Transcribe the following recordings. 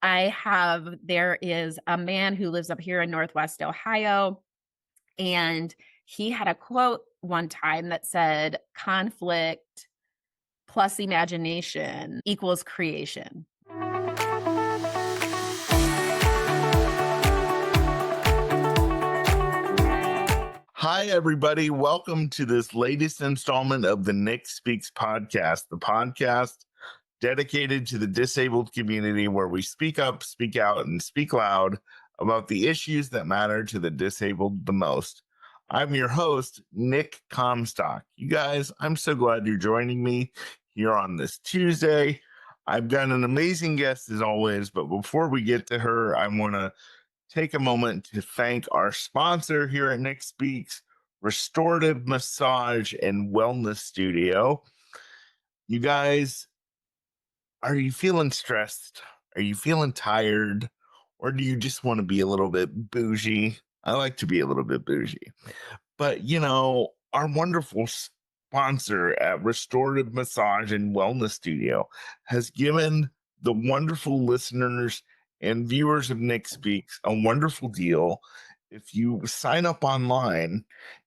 There is a man who lives up here in Northwest Ohio, and he had a quote one time that said, conflict plus imagination equals creation. Hi, everybody. Welcome to this latest installment of the Nick Speaks podcast, the podcast dedicated to the disabled community where we speak up, speak out, and speak loud about the issues that matter to the disabled the most. I'm your host, Nick Comstock. You guys, I'm so glad you're joining me here on this Tuesday. I've got an amazing guest as always, but before we get to her, I want to take a moment to thank our sponsor here at Nick Speaks, Restorative Massage and Wellness Studio. You guys, are you feeling stressed? Are you feeling tired? Or do you just want to be a little bit bougie? I like to be a little bit bougie. But, our wonderful sponsor at Restorative Massage and Wellness Studio has given the wonderful listeners and viewers of Nick Speaks a wonderful deal. If you sign up online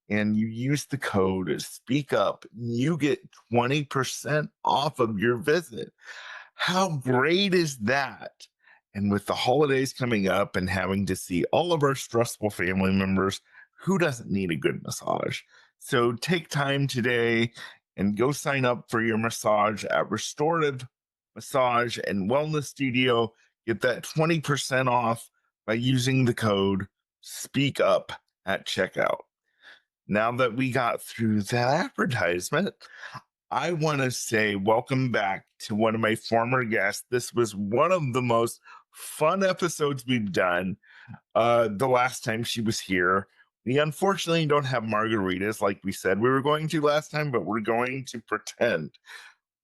and you use the code Speak Up, you get 20% off of your visit. How great is that? And with the holidays coming up and having to see all of our stressful family members, who doesn't need a good massage? So take time today and go sign up for your massage at Restorative Massage and Wellness Studio. Get that 20% off by using the code Speak Up at checkout. Now that we got through that advertisement, I want to say welcome back to one of my former guests. This was one of the most fun episodes we've done the last time she was here. We unfortunately don't have margaritas like we said we were going to last time, but we're going to pretend.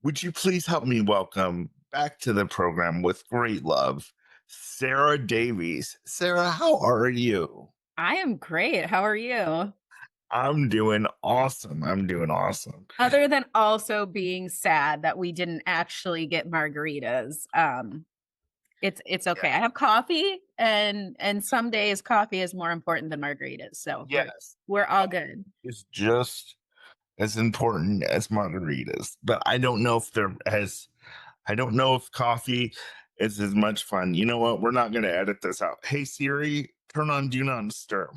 Would you please help me welcome back to the program with great love, Sarah Davies. Sarah, how are you? I am great. How are you? I'm doing awesome. Other than also being sad that we didn't actually get margaritas. It's okay. Yeah. I have coffee, and some days coffee is more important than margaritas. So Yes, we're all good. it's just as important as margaritas, but I don't know if coffee is as much fun. You know what? We're not going to edit this out. Hey Siri, turn on Do Not Disturb.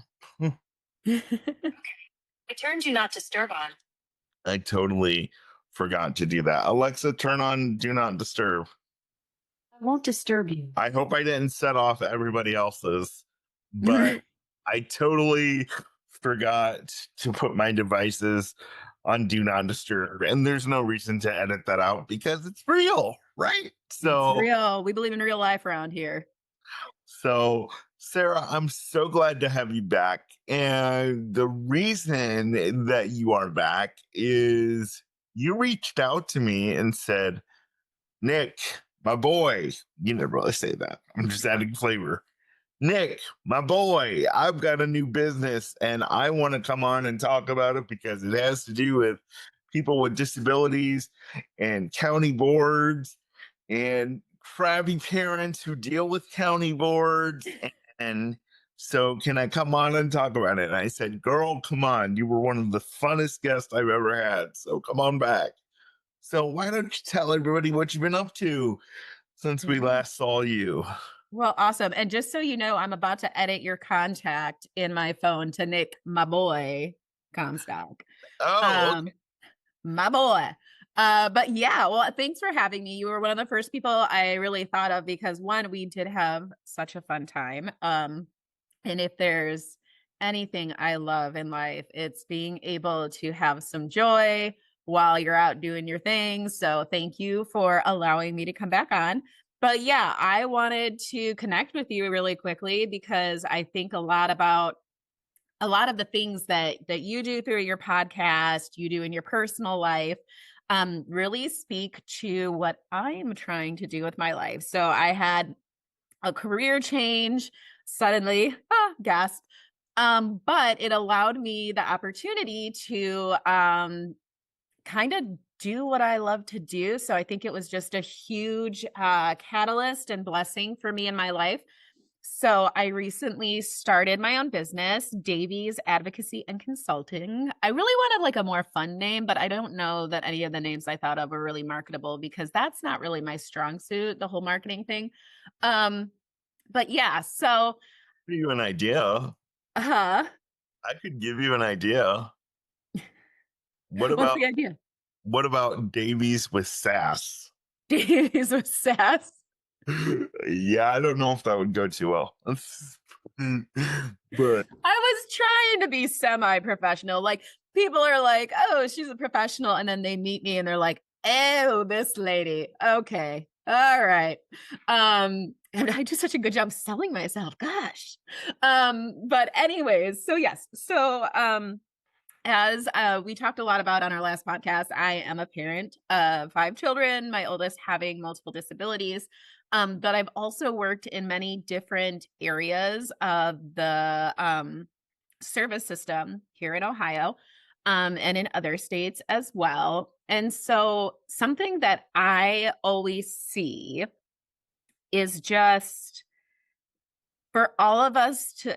I turned Do Not Disturb on. I totally forgot to do that. Alexa, turn on Do Not Disturb. I won't disturb you. I hope I didn't set off everybody else's, but I totally forgot to put my devices on Do Not Disturb. And there's no reason to edit that out because it's real, right? So It's real. We believe in real life around here. So, Sarah, I'm so glad to have you back. And the reason that you are back is you reached out to me and said, Nick, my boy, you never really say that. I'm just adding flavor. Nick, my boy, I've got a new business and I want to come on and talk about it because it has to do with people with disabilities and county boards and crabby parents who deal with county boards. And so, can I come on and talk about it? And I said, girl, come on. You were one of the funnest guests I've ever had. So, come on back. So, why don't you tell everybody what you've been up to since we last saw you? Well, awesome. And just so you know, I'm about to edit your contact in my phone to Nick, my boy, Comstock. Oh, okay. My boy. But yeah, well, thanks for having me. You were one of the first people I really thought of because one, we did have such a fun time. And if there's anything I love in life, it's being able to have some joy while you're out doing your things. So thank you for allowing me to come back on. But yeah, I wanted to connect with you really quickly because I think a lot about a lot of the things that you do through your podcast, you do in your personal life, really speak to what I'm trying to do with my life. So I had a career change suddenly, gasp. But it allowed me the opportunity to kind of do what I love to do. So I think it was just a huge catalyst and blessing for me in my life. So I recently started my own business, Davies Advocacy and Consulting. I really wanted like a more fun name, but I don't know that any of the names I thought of were really marketable because that's not really my strong suit, the whole marketing thing. Um, but yeah, so Give you an idea. uh I could give you an idea. What what's about the idea? Davies with sass? Davies with sass. Yeah, I don't know if that would go too well. But I was trying to be semi-professional. Like people are like, "Oh, she's a professional," and then they meet me and they're like, "Oh, this lady. Okay. All right." And I do such a good job selling myself. Gosh. But anyways, so yes. So as we talked a lot about on our last podcast, I am a parent of 5 children, my oldest having multiple disabilities. But I've also worked in many different areas of the service system here in Ohio, and in other states as well. And so, something that I always see is just for all of us to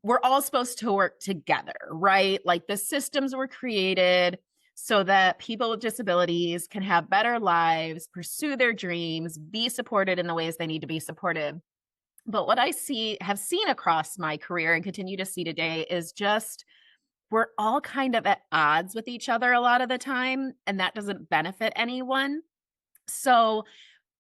we're all supposed to work together, right? Like the systems were created so that people with disabilities can have better lives, pursue their dreams, be supported in the ways they need to be supported. But what I have seen across my career and continue to see today is just we're all kind of at odds with each other a lot of the time, and that doesn't benefit anyone. So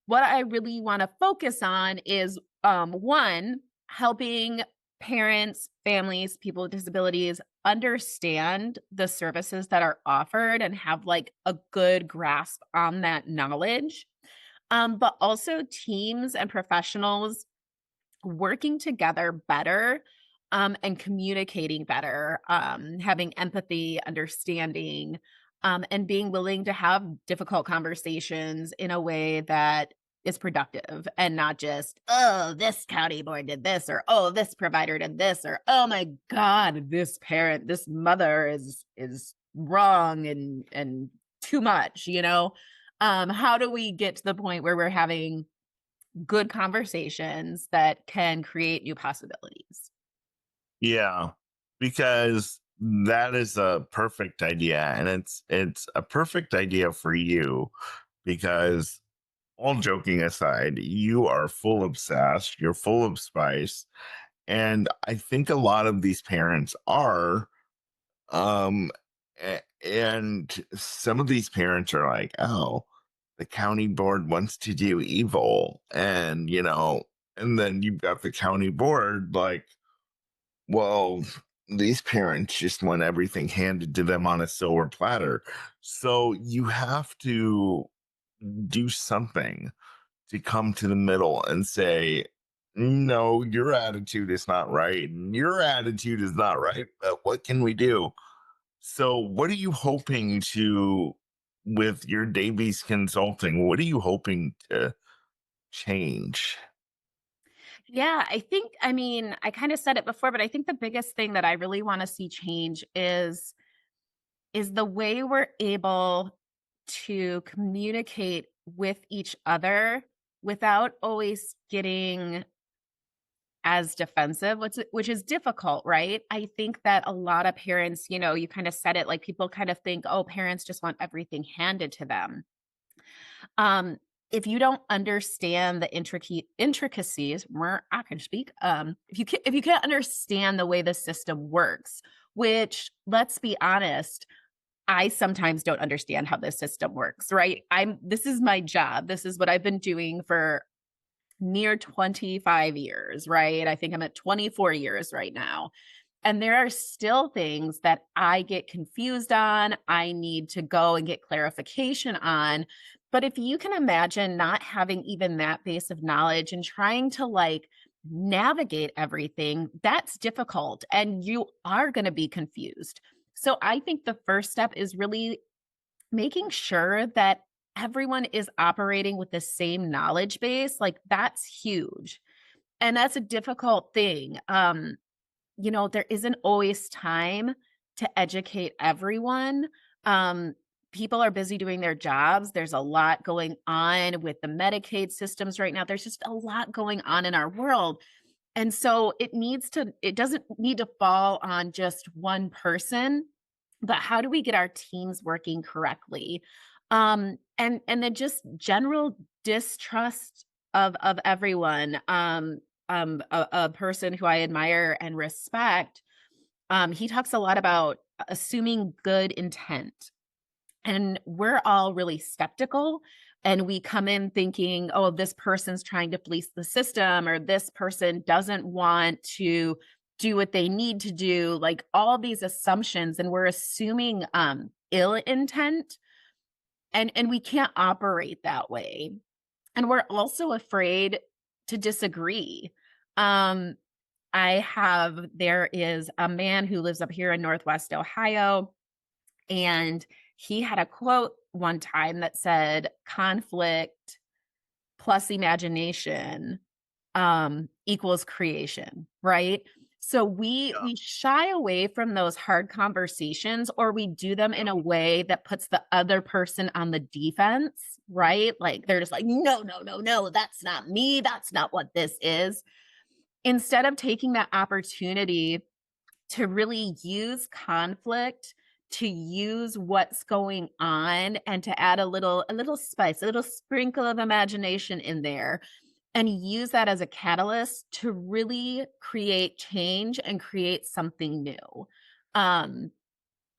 what I really want to focus on is one, helping parents, families, people with disabilities understand the services that are offered and have like a good grasp on that knowledge. But also teams and professionals working together better, and communicating better, having empathy, understanding, and being willing to have difficult conversations in a way that is productive and not just, oh, this county board did this, or oh, this provider did this, or oh my God, this parent, this mother is wrong and too much, you know? How do we get to the point where we're having good conversations that can create new possibilities? yeah, because that is a perfect idea, and it's a perfect idea for you because all joking aside, you are full of sass, you're full of spice, and I think a lot of these parents are. Um, and some of these parents are like, oh, the county board wants to do evil. And, and then you've got the county board like, well, these parents just want everything handed to them on a silver platter. So you have to do something to come to the middle and say, no, your attitude is not right. And your attitude is not right. But what can we do? So, what are you hoping to, with your Davies Consulting, what are you hoping to change? Yeah, I mean, I kind of said it before, but I think the biggest thing that I really want to see change is the way we're able to communicate with each other without always getting as defensive, which is difficult, right? I think that a lot of parents, you kind of said it, like people kind of think, oh, parents just want everything handed to them. Um, if you don't understand the intricacies, I can speak. If you can't understand the way the system works, which let's be honest, I sometimes don't understand how this system works, right? This is my job. This is what I've been doing for near 25 years, right? I think I'm at 24 years right now. And there are still things that I get confused on. I need to go and get clarification on. But if you can imagine not having even that base of knowledge and trying to like navigate everything, that's difficult and you are going to be confused. So I think the first step is really making sure that everyone is operating with the same knowledge base. Like that's huge. And that's a difficult thing. There isn't always time to educate everyone. Um, people are busy doing their jobs. There's a lot going on with the Medicaid systems right now. There's just a lot going on in our world. And so it doesn't need to fall on just one person, but how do we get our teams working correctly? And then just general distrust of everyone. A person who I admire and respect, he talks a lot about assuming good intent. And we're all really skeptical. And we come in thinking, oh, this person's trying to fleece the system, or this person doesn't want to do what they need to do, like all these assumptions. And we're assuming ill intent. And we can't operate that way. And we're also afraid to disagree. Um, there is a man who lives up here in Northwest Ohio, and he had a quote one time that said, conflict plus imagination equals creation, right? So we shy away from those hard conversations, or we do them in a way that puts the other person on the defense, right? Like they're just like, no, no, no, no, that's not me. That's not what this is. Instead of taking that opportunity to really use conflict, to use what's going on, and to add a little spice, a little sprinkle of imagination in there, and use that as a catalyst to really create change and create something new. Um,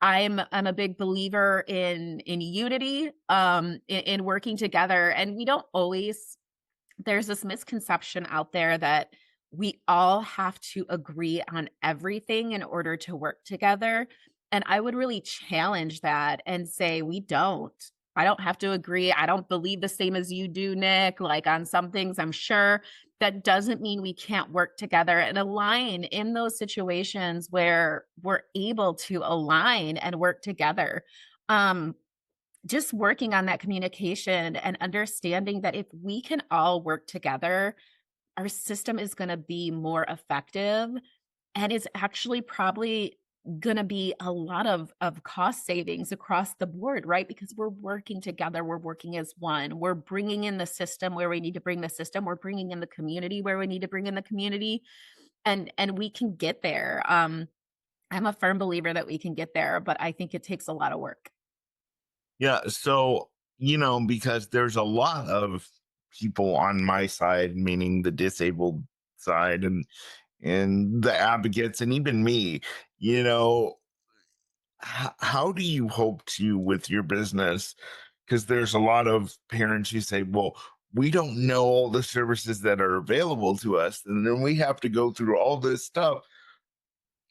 I'm a big believer in unity, in working together, and we don't always there's this misconception out there that we all have to agree on everything in order to work together. And I would really challenge that and say, we don't. I don't have to agree. I don't believe the same as you do, Nick. Like on some things, I'm sure that doesn't mean we can't work together and align in those situations where we're able to align and work together. Um, just working on that communication and understanding that if we can all work together, our system is going to be more effective, and it's actually probably going to be a lot of cost savings across the board, right? Because we're working together, we're working as one. We're bringing in the system where we need to bring the system, we're bringing in the community where we need to bring in the community, and we can get there. I'm a firm believer that we can get there, but I think it takes a lot of work. Yeah. So, because there's a lot of people on my side, meaning the disabled side and the advocates and even me, you know, how do you hope to with your business? Because there's a lot of parents who say, well, we don't know all the services that are available to us. And then we have to go through all this stuff,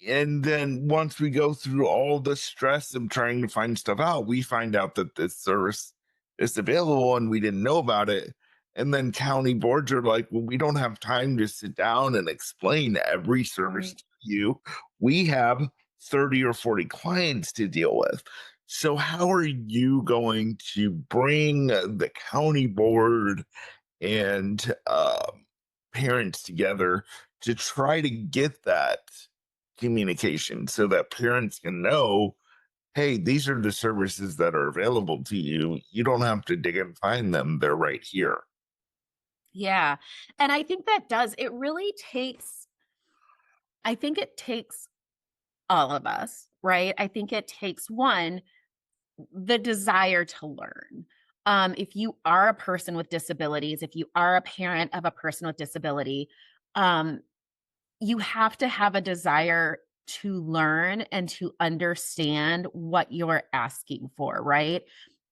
and then once we go through all the stress of trying to find stuff out, we find out that this service is available and we didn't know about it. And then county boards are like, well, we don't have time to sit down and explain every service Right. to you. We have 30 or 40 clients to deal with. So, how are you going to bring the county board and parents together to try to get that communication so that parents can know, hey, these are the services that are available to you. You don't have to dig and find them, they're right here. Yeah. And I think that does, it really takes, I think it takes all of us, right? I think it takes one, the desire to learn. If you are a person with disabilities, if you are a parent of a person with disability, um, you have to have a desire to learn and to understand what you're asking for, right?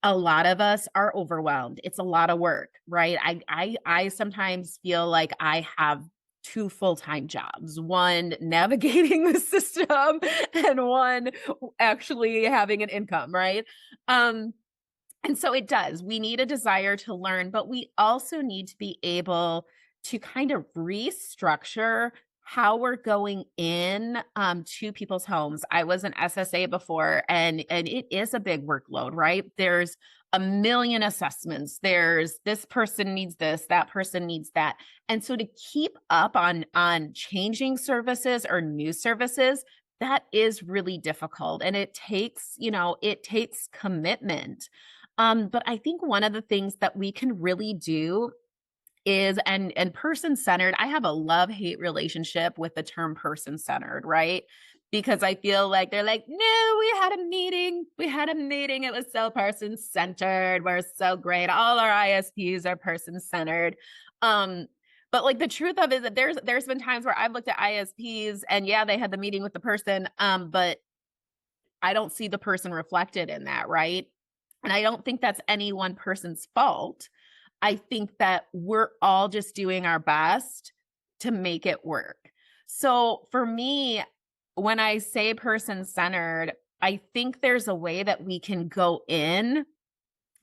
A lot of us are overwhelmed. It's a lot of work, right? I sometimes feel like I have two full-time jobs, one navigating the system and one actually having an income, right? Um, and so it does. We need a desire to learn, but we also need to be able to kind of restructure how we're going in to people's homes. I was an SSA before, and it is a big workload, right? There's a million assessments. There's this person needs this, that person needs that. And so to keep up on changing services or new services, that is really difficult, and it takes, it takes commitment. But I think one of the things that we can really do is and person-centered, I have a love-hate relationship with the term person-centered, right? Because I feel like they're like, "No, we had a meeting, it was so person-centered, we're so great, all our ISPs are person-centered." Um, but, like, the truth of it is that there's been times where I've looked at ISPs and, yeah, they had the meeting with the person, but I don't see the person reflected in that, right? And I don't think that's any one person's fault. I think that we're all just doing our best to make it work. So for me, when I say person centered, I think there's a way that we can go in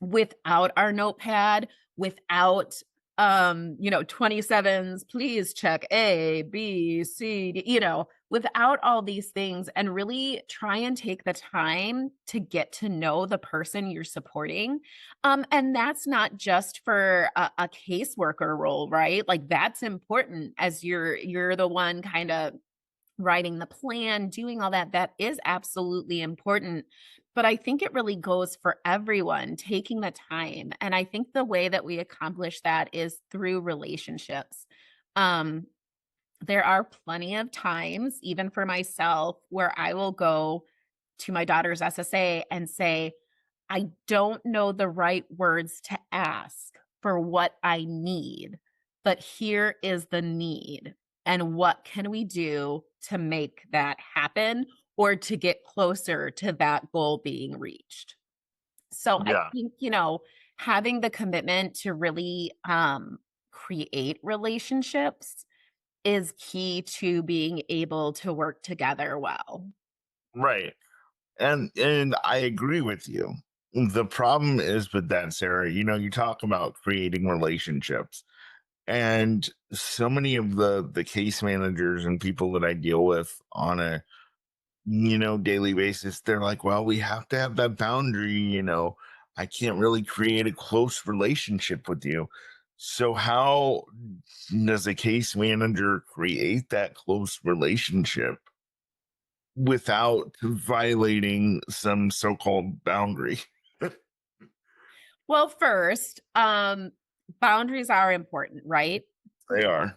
without our notepad, without 27s, please check A, B, C, D, without all these things and really try and take the time to get to know the person you're supporting. And that's not just for a caseworker role, right? Like that's important as you're the one kind of writing the plan, doing all that, that is absolutely important. But I think it really goes for everyone taking the time. And I think the way that we accomplish that is through relationships. Um, there are plenty of times, even for myself, where I will go to my daughter's SSA and say, I don't know the right words to ask for what I need, but here is the need. And what can we do to make that happen or to get closer to that goal being reached? So I Yeah. think, having the commitment to really create relationships is key to being able to work together well. Right. And I agree with you. The problem is with that, Sarah, you talk about creating relationships. And so many of the case managers and people that I deal with on a daily basis, they're like, well, we have to have that boundary. I can't really create a close relationship with you. So how does a case manager create that close relationship without violating some so-called boundary? Well, first, boundaries are important, right? They are.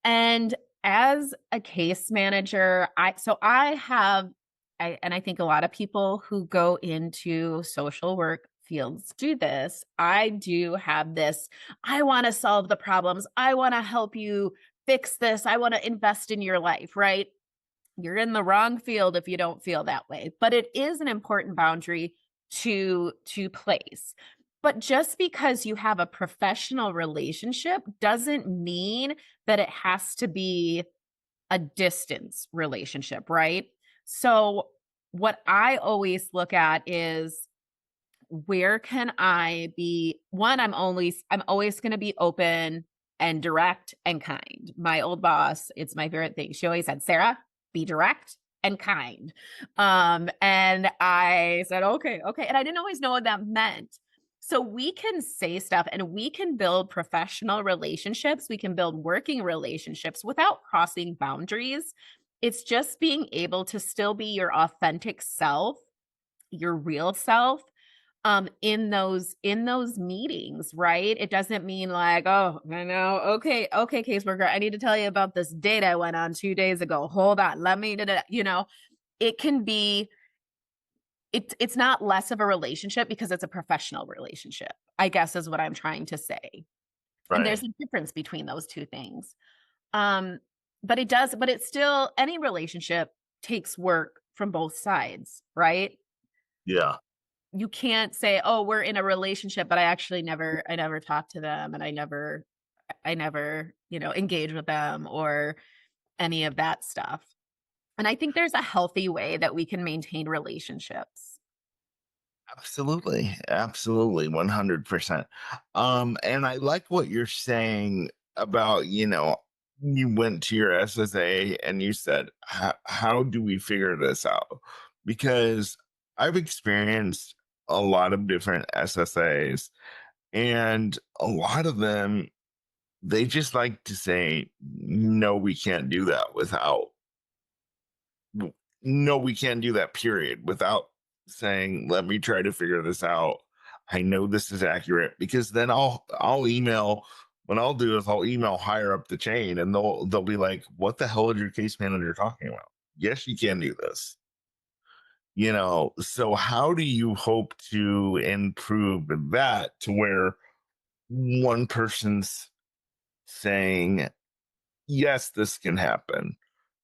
And as a case manager, I think a lot of people who go into social work fields do this. I do have this, I want to solve the problems. I want to help you fix this. I want to invest in your life, right? You're in the wrong field if you don't feel that way. But it is an important boundary to place. But just because you have a professional relationship doesn't mean that it has to be a distance relationship, right? So what I always look at is where can I be one, I'm always going to be open and direct and kind. My old boss, it's my favorite thing. She always said, "Sarah, be direct and kind." And I said, "Okay, okay." And I didn't always know what that meant. So we can say stuff and we can build professional relationships, we can build working relationships without crossing boundaries. It's just being able to still be your authentic self, your real self, in those meetings, right? It doesn't mean like, "Oh, I know. Okay, okay, caseworker, I need to tell you about this date I went on 2 days ago. Hold on. Let me da, da, da," it can be it's not less of a relationship because it's a professional relationship, I guess is what I'm trying to say. And there's Right. a difference between those 2 things. Um, but it's still any relationship takes work from both sides, right? Yeah. You can't say, "Oh, we're in a relationship, but I never talk to them and I never, engage with them," or any of that stuff. And I think there's a healthy way that we can maintain relationships. Absolutely. Absolutely. 100%. And I like what you're saying about, you went to your SSA and you said, how do we figure this out? Because I've experienced a lot of different SSAs, and a lot of them, they just like to say, no, we can't do that without no, we can't do that, period, without saying, let me try to figure this out. I know this is accurate, because then I'll email. What I'll do is I'll email higher up the chain, and they'll be like, what the hell is your case manager talking about? Yes, you can do this. So how do you hope to improve that to where one person's saying, yes, this can happen.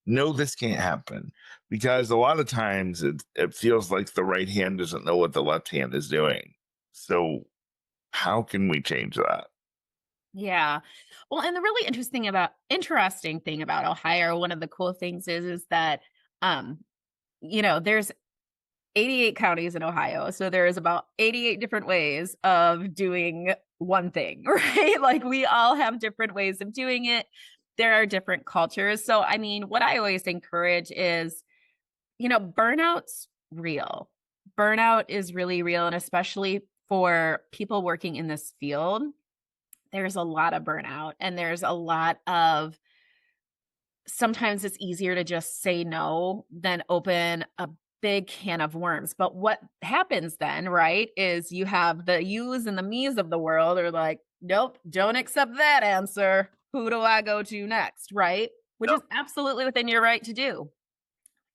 No, this can't happen. Because a lot of times it feels like the right hand doesn't know what the left hand is doing. So how can we change that? Yeah. Well, and the really interesting thing about Ohio, one of the cool things is that um, there's 88 counties in Ohio. So there's about 88 different ways of doing one thing, right? Like we all have different ways of doing it. There are different cultures. So I mean, what I always encourage is, burnout's real. Burnout is really real. And especially for people working in this field, there's a lot of burnout and there's a lot of sometimes it's easier to just say no than open a big can of worms. But what happens then, right, is you have the yous and the me's of the world are like, nope, don't accept that answer. Who do I go to next? Right. Which Yep. is absolutely within your right to do.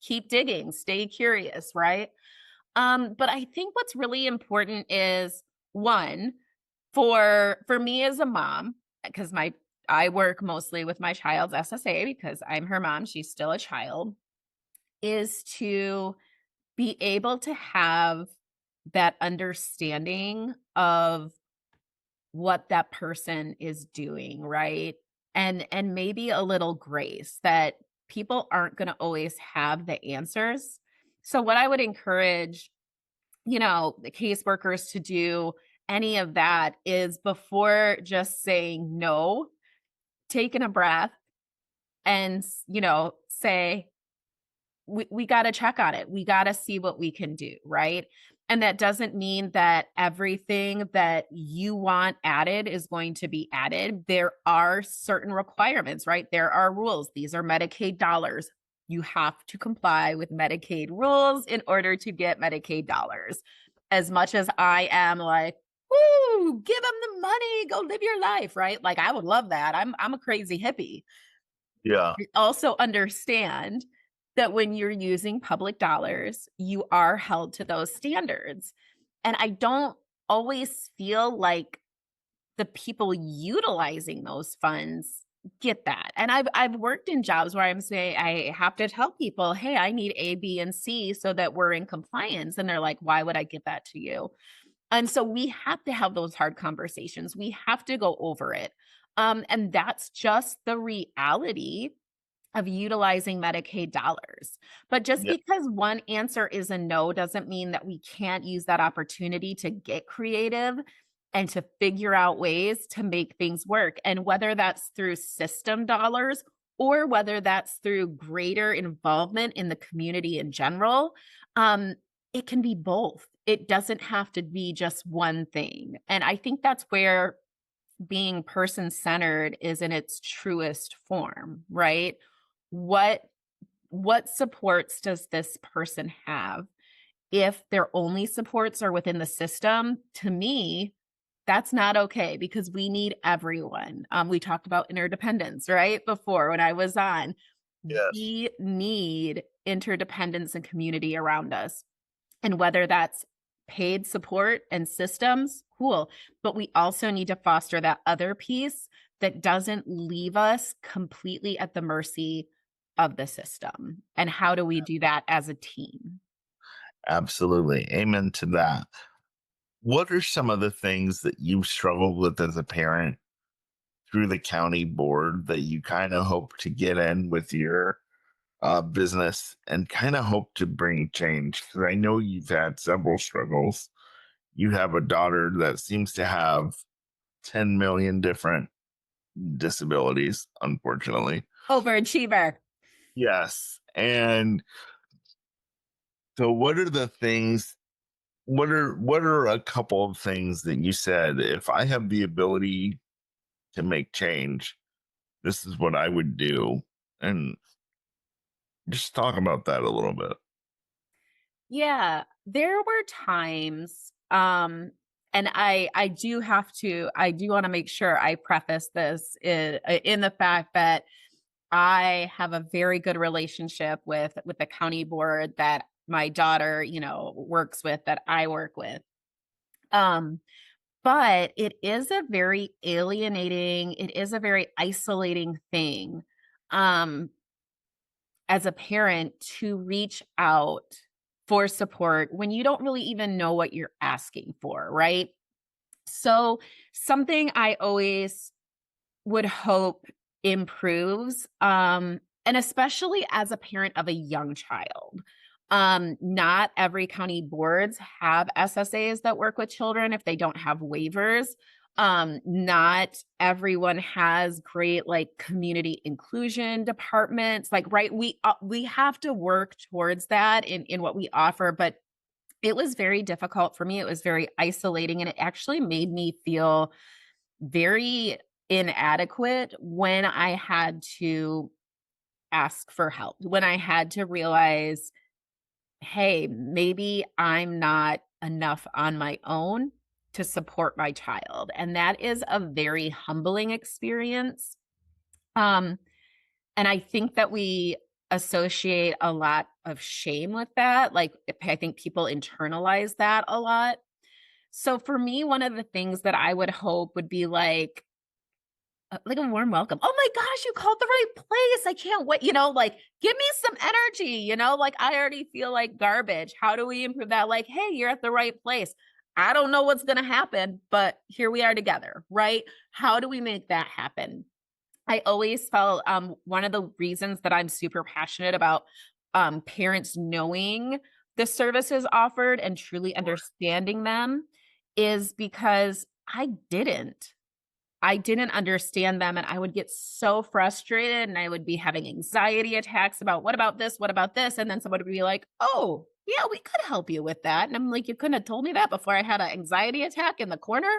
Keep digging, stay curious, right? But I think what's really important is one, for me as a mom, because my I work mostly with my child's SSA because I'm her mom, she's still a child, is to be able to have that understanding of what that person is doing, right? And maybe a little grace that people aren't going to always have the answers. So what I would encourage, the caseworkers to do any of that is before just saying no, taking a breath and, say, we got to check on it. We got to see what we can do. Right. And that doesn't mean that everything that you want added is going to be added. There are certain requirements, right? There are rules. These are Medicaid dollars. You have to comply with Medicaid rules in order to get Medicaid dollars. As much as I am like, woo, give them the money, go live your life, right? Like I would love that. I'm a crazy hippie. Yeah. I also understand that when you're using public dollars, you are held to those standards. And I don't always feel like the people utilizing those funds get that. And I've worked in jobs where I'm saying I have to tell people, "Hey, I need A, B, and C so that we're in compliance." And they're like, "Why would I give that to you?" And so we have to have those hard conversations. We have to go over it. And that's just the reality of utilizing Medicaid dollars. But just Yeah. because one answer is a no doesn't mean that we can't use that opportunity to get creative and to figure out ways to make things work. And whether that's through system dollars or whether that's through greater involvement in the community in general, um, it can be both. It doesn't have to be just one thing. And I think that's where being person centered is in its truest form, right? What what supports does this person have? If their only supports are within the system, to me, that's not okay because we need everyone. We talked about interdependence, right? Before when I was on, Yes. we need interdependence and community around us. And whether that's paid support and systems, cool. But we also need to foster that other piece that doesn't leave us completely at the mercy of the system. And how do we do that as a team? Absolutely. Amen to that. What are some of the things that you've struggled with as a parent through the county board that you kind of hope to get in with your business and kind of hope to bring change? Because I know you've had several struggles. You have a daughter that seems to have 10 million different disabilities, unfortunately. Overachiever. Yes. And so what are the things, what are a couple of things that you said, if I have the ability to make change, this is what I would do? And Just talk about that a little bit. Yeah, there were times, and I do have to, I do want to make sure I preface this in the fact that I have a very good relationship with the county board that my daughter, works with, that I work with. Um, but it is a very alienating, it is a very isolating thing. Um, as a parent to reach out for support when you don't really even know what you're asking for, right? So, something I always would hope improves, and especially as a parent of a young child. Not every county boards have SSAs that work with children if they don't have waivers. Not everyone has great like community inclusion departments. Like, right, we have to work towards that in what we offer, but it was very difficult for me. It was very isolating, and it actually made me feel very inadequate when I had to ask for help, when I had to realize, hey, maybe I'm not enough on my own to support my child. And that is a very humbling experience. Um, and I think that we associate a lot of shame with that. Like, I think people internalize that a lot. So for me, one of the things that I would hope would be like a warm welcome. "Oh my gosh, you called the right place. I can't wait." Like, "Give me some energy," like, "I already feel like garbage. How do we improve that?" Like, "Hey, you're at the right place. I don't know what's gonna happen, but here we are together," right? How do we make that happen? I always felt, one of the reasons that I'm super passionate about, parents knowing the services offered and truly understanding them is because I didn't understand them, and I would get so frustrated, and I would be having anxiety attacks about, "What about this? What about this?" And then someone would be like, "Oh, yeah, we could help you with that." And I'm like, "You couldn't have told me that before I had an anxiety attack in the corner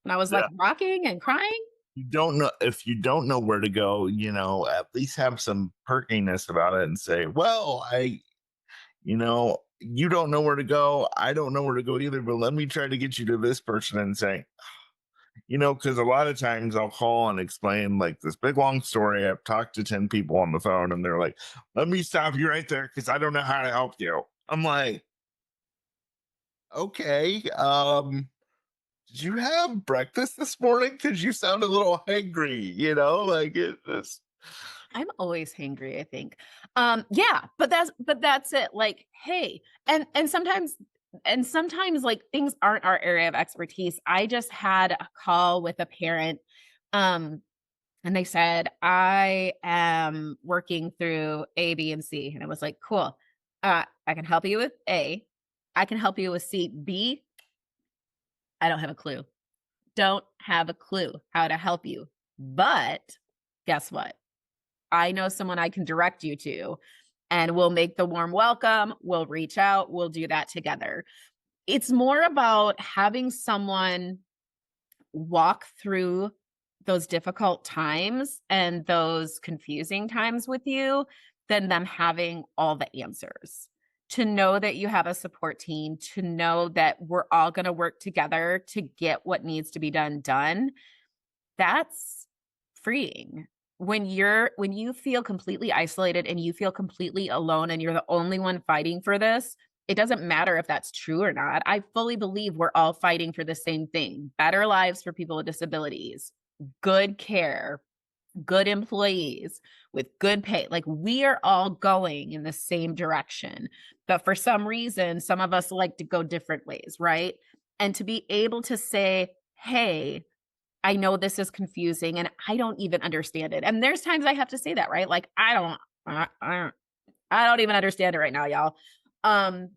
and I was, like, Yeah. rocking and crying?" You don't know if you don't know where to go, at least have some perkiness about it and say, well, you don't know where to go. I don't know where to go either, but let me try to get you to this person and say, because a lot of times I'll call and explain like this big long story. I've talked to 10 people on the phone and they're like, let me stop you right there because I don't know how to help you. I'm like, okay. Did you have breakfast this morning? Because you sound a little hangry, like it just I'm always hangry, I think. Yeah, but that's it. Like, hey, and sometimes like things aren't our area of expertise. I just had a call with a parent, um, and they said, "I am working through A, B, and C." And I was like, "Cool. I can help you with A. I can help you with C. B, I don't have a clue. Don't have a clue how to help you. But guess what? I know someone I can direct you to, and we'll make the warm welcome. We'll reach out. We'll do that together." It's more about having someone walk through those difficult times and those confusing times with you than them having all the answers. To know that you have a support team, to know that we're all going to work together to get what needs to be done, that's freeing. When you feel completely isolated and you feel completely alone and you're the only one fighting for this, it doesn't matter if that's true or not. I fully believe we're all fighting for the same thing: better lives for people with disabilities, good care, good employees with good pay. Like, we are all going in the same direction. But for some reason, some of us like to go different ways, right? And to be able to say, "Hey, I know this is confusing and I don't even understand it." And there's times I have to say that, right? Like, I don't even understand it right now, y'all. Um,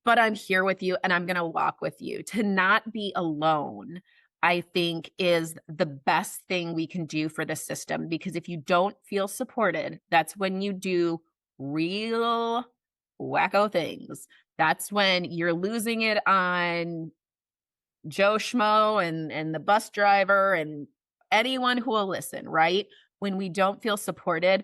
but I'm here with you and I'm going to walk with you. To not be alone, I think, is the best thing we can do for the system, because if you don't feel supported, that's when you do real wacko things. That's when you're losing it on Joe Schmo and the bus driver and anyone who will listen, right? When we don't feel supported,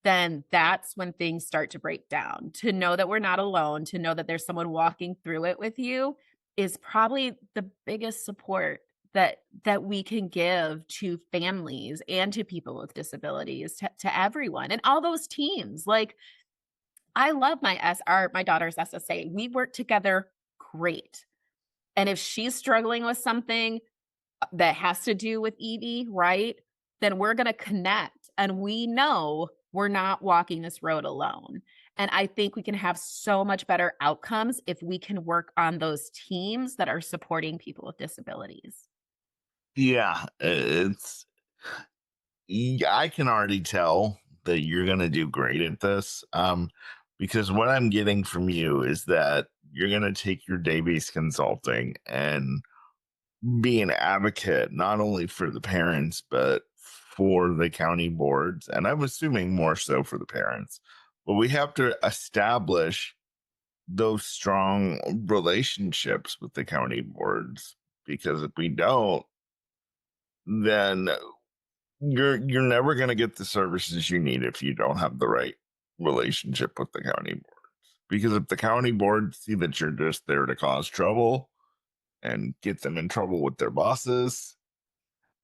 then that's when things start to break down. To know that we're not alone, to know that there's someone walking through it with you is probably the biggest support that we can give to families and to people with disabilities, to everyone and all those teams. Like, I love my daughter's SSA. We work together great. And if she's struggling with something that has to do with Evie, right? Then we're going to connect and we know we're not walking this road alone. And I think we can have so much better outcomes if we can work on those teams that are supporting people with disabilities. Yeah, I can already tell that you're going to do great at this. Because what I'm getting from you is that you're going to take your Davies Consulting and be an advocate, not only for the parents, but for the county boards. And I'm assuming more so for the parents. But we have to establish those strong relationships with the county boards, because if we don't, then you're never going to get the services you need if you don't have the right relationship with the county boards. Because if the county boards see that you're just there to cause trouble and get them in trouble with their bosses,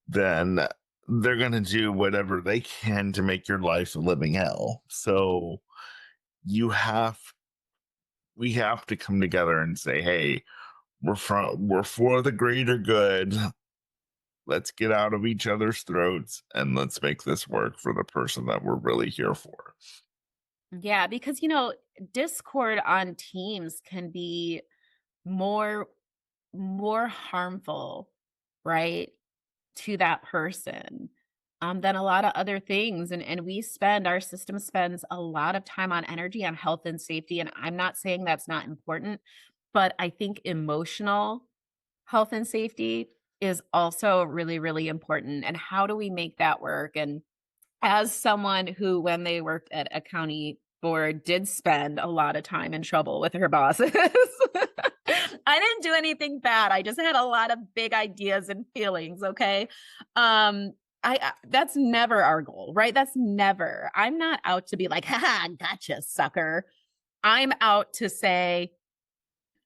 then they're going to do whatever they can to make your life a living hell. So you have we have to come together and say, hey, we're for the greater good. Let's get out of each other's throats and let's make this work for the person that we're really here for. Yeah, because discord on teams can be more more harmful, right, to that person, than a lot of other things. And our system spends a lot of time on energy on health and safety. And I'm not saying that's not important, but I think emotional health and safety is also really, really important. And how do we make that work? And as someone who, when they worked at a county board, did spend a lot of time in trouble with her bosses. I didn't do anything bad. I just had a lot of big ideas and feelings, okay? That's never our goal, right? That's never. I'm not out to be like, "Haha, gotcha, sucker." I'm out to say,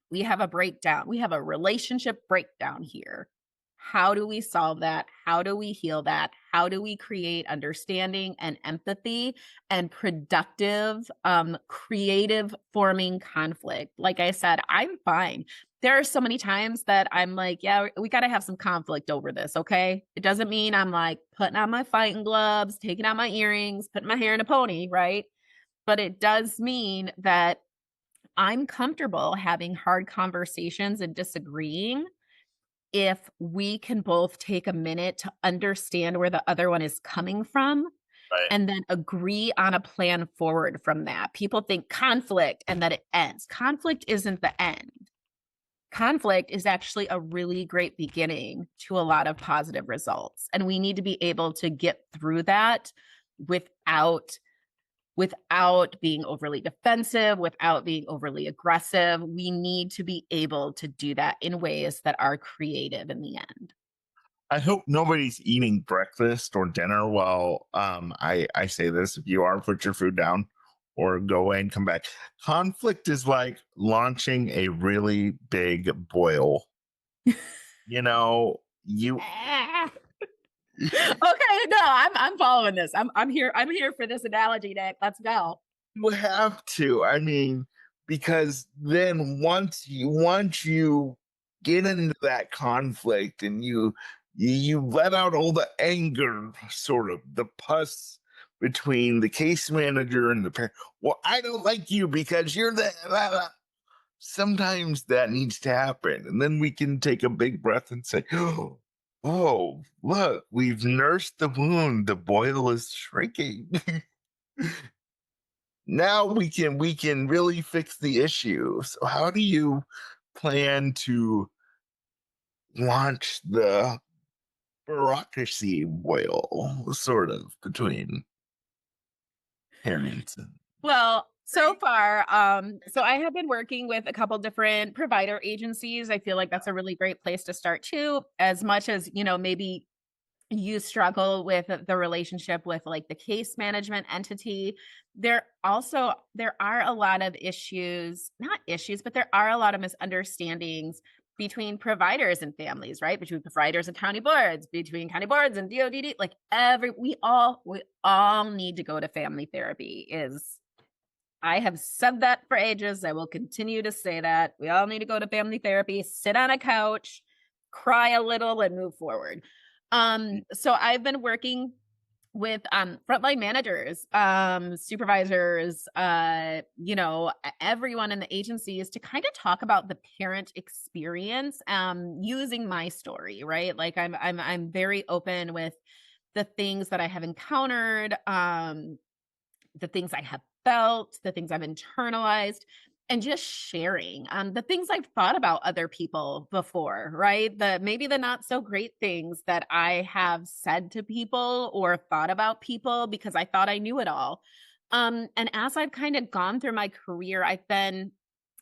we have a breakdown. We have a relationship breakdown here. How do we solve that? How do we heal that? How do we create understanding and empathy and productive, creative forming conflict? Like I said, I'm fine. There are so many times that I'm like, yeah, we got to have some conflict over this. Okay. It doesn't mean I'm like putting on my fighting gloves, taking out my earrings, putting my hair in a pony. Right. But it does mean that I'm comfortable having hard conversations and disagreeing if we can both take a minute to understand where the other one is coming from Right. and then agree on a plan forward from that. People think conflict and that it ends. Conflict isn't the end. Conflict is actually a really great beginning to a lot of positive results. And we need to be able to get through that without being overly defensive, without being overly aggressive. We need to be able to do that in ways that are creative in the end. I hope nobody's eating breakfast or dinner while I say this. If you are, put your food down or go away and come back. Conflict is like launching a really big boil. You know, you Ah. Okay, no, I'm following this. I'm here for this analogy, Nick. Let's go. you have to. I mean, because then once you get into that conflict and you let out all the anger, sort of the pus between the case manager and the parent. Well, I don't like you because you're the blah, blah. Sometimes that needs to happen, and then we can take a big breath and say, "Oh, look, we've nursed the wound. The boil is shrinking." Now we can really fix the issue. So how do you plan to launch the bureaucracy boil, sort of, between parents and Well, so far, so I have been working with a couple different provider agencies. I feel like that's a really great place to start too, as much as, maybe you struggle with the relationship with like the case management entity. There are a lot of issues, not issues, but there are a lot of misunderstandings between providers and families, right? Between providers and county boards, between county boards and DODD. Like we all need to go to family therapy. Is I have said that for ages. I will continue to say that. We all need to go to family therapy, sit on a couch, cry a little, and move forward. So I've been working with frontline managers, supervisors, everyone in the agencies to kind of talk about the parent experience, using my story, right? Like I'm very open with the things that I have encountered, the things I have felt, the things I've internalized, and just sharing the things I've thought about other people before, right? Maybe the not so great things that I have said to people or thought about people because I thought I knew it all. And as I've kind of gone through my career, I've been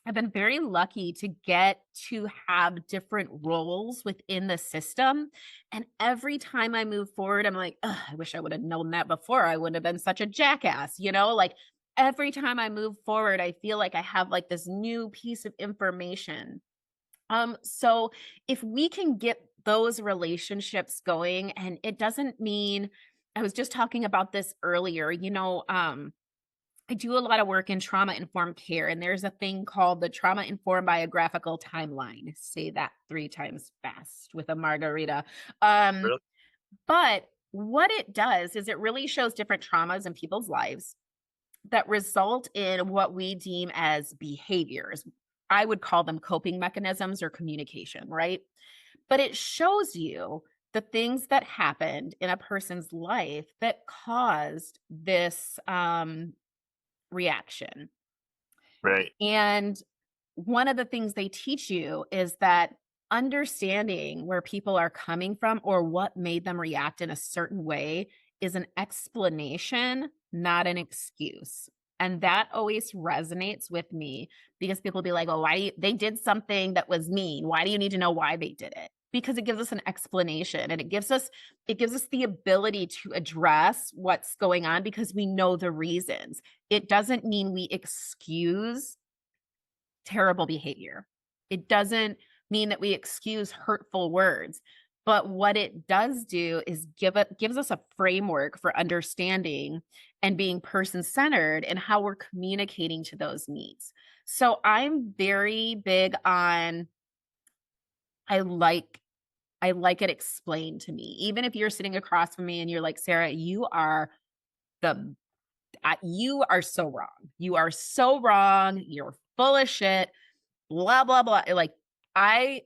very lucky to get to have different roles within the system. And every time I move forward, I'm like, "Ugh, I wish I would have known that before. I wouldn't have been such a jackass, you know? Like every time I move forward, I feel like I have like this new piece of information. So if we can get those relationships going, and it doesn't mean I was just talking about this earlier, I do a lot of work in trauma informed care, and there's a thing called the trauma informed biographical timeline. Say that 3 times fast with a margarita. Um, Really? but what it does is it really shows different traumas in people's lives that result in what we deem as behaviors. I would call them coping mechanisms or communication, right? But it shows you the things that happened in a person's life that caused this reaction. Right. And one of the things they teach you is that understanding where people are coming from or what made them react in a certain way is an explanation, not an excuse. And that always resonates with me because people be like, "Oh, they did something that was mean. Why do you need to know why they did it?" Because it gives us an explanation, and it gives us the ability to address what's going on because we know the reasons. It doesn't mean we excuse terrible behavior. It doesn't mean that we excuse hurtful words. But what it does do is gives us a framework for understanding and being person-centered and how we're communicating to those needs. So I'm very big on I like I like it explained to me. Even if you're sitting across from me and you're like, "Sarah, the you are so wrong. You are so wrong. You're full of shit, blah blah blah." Like I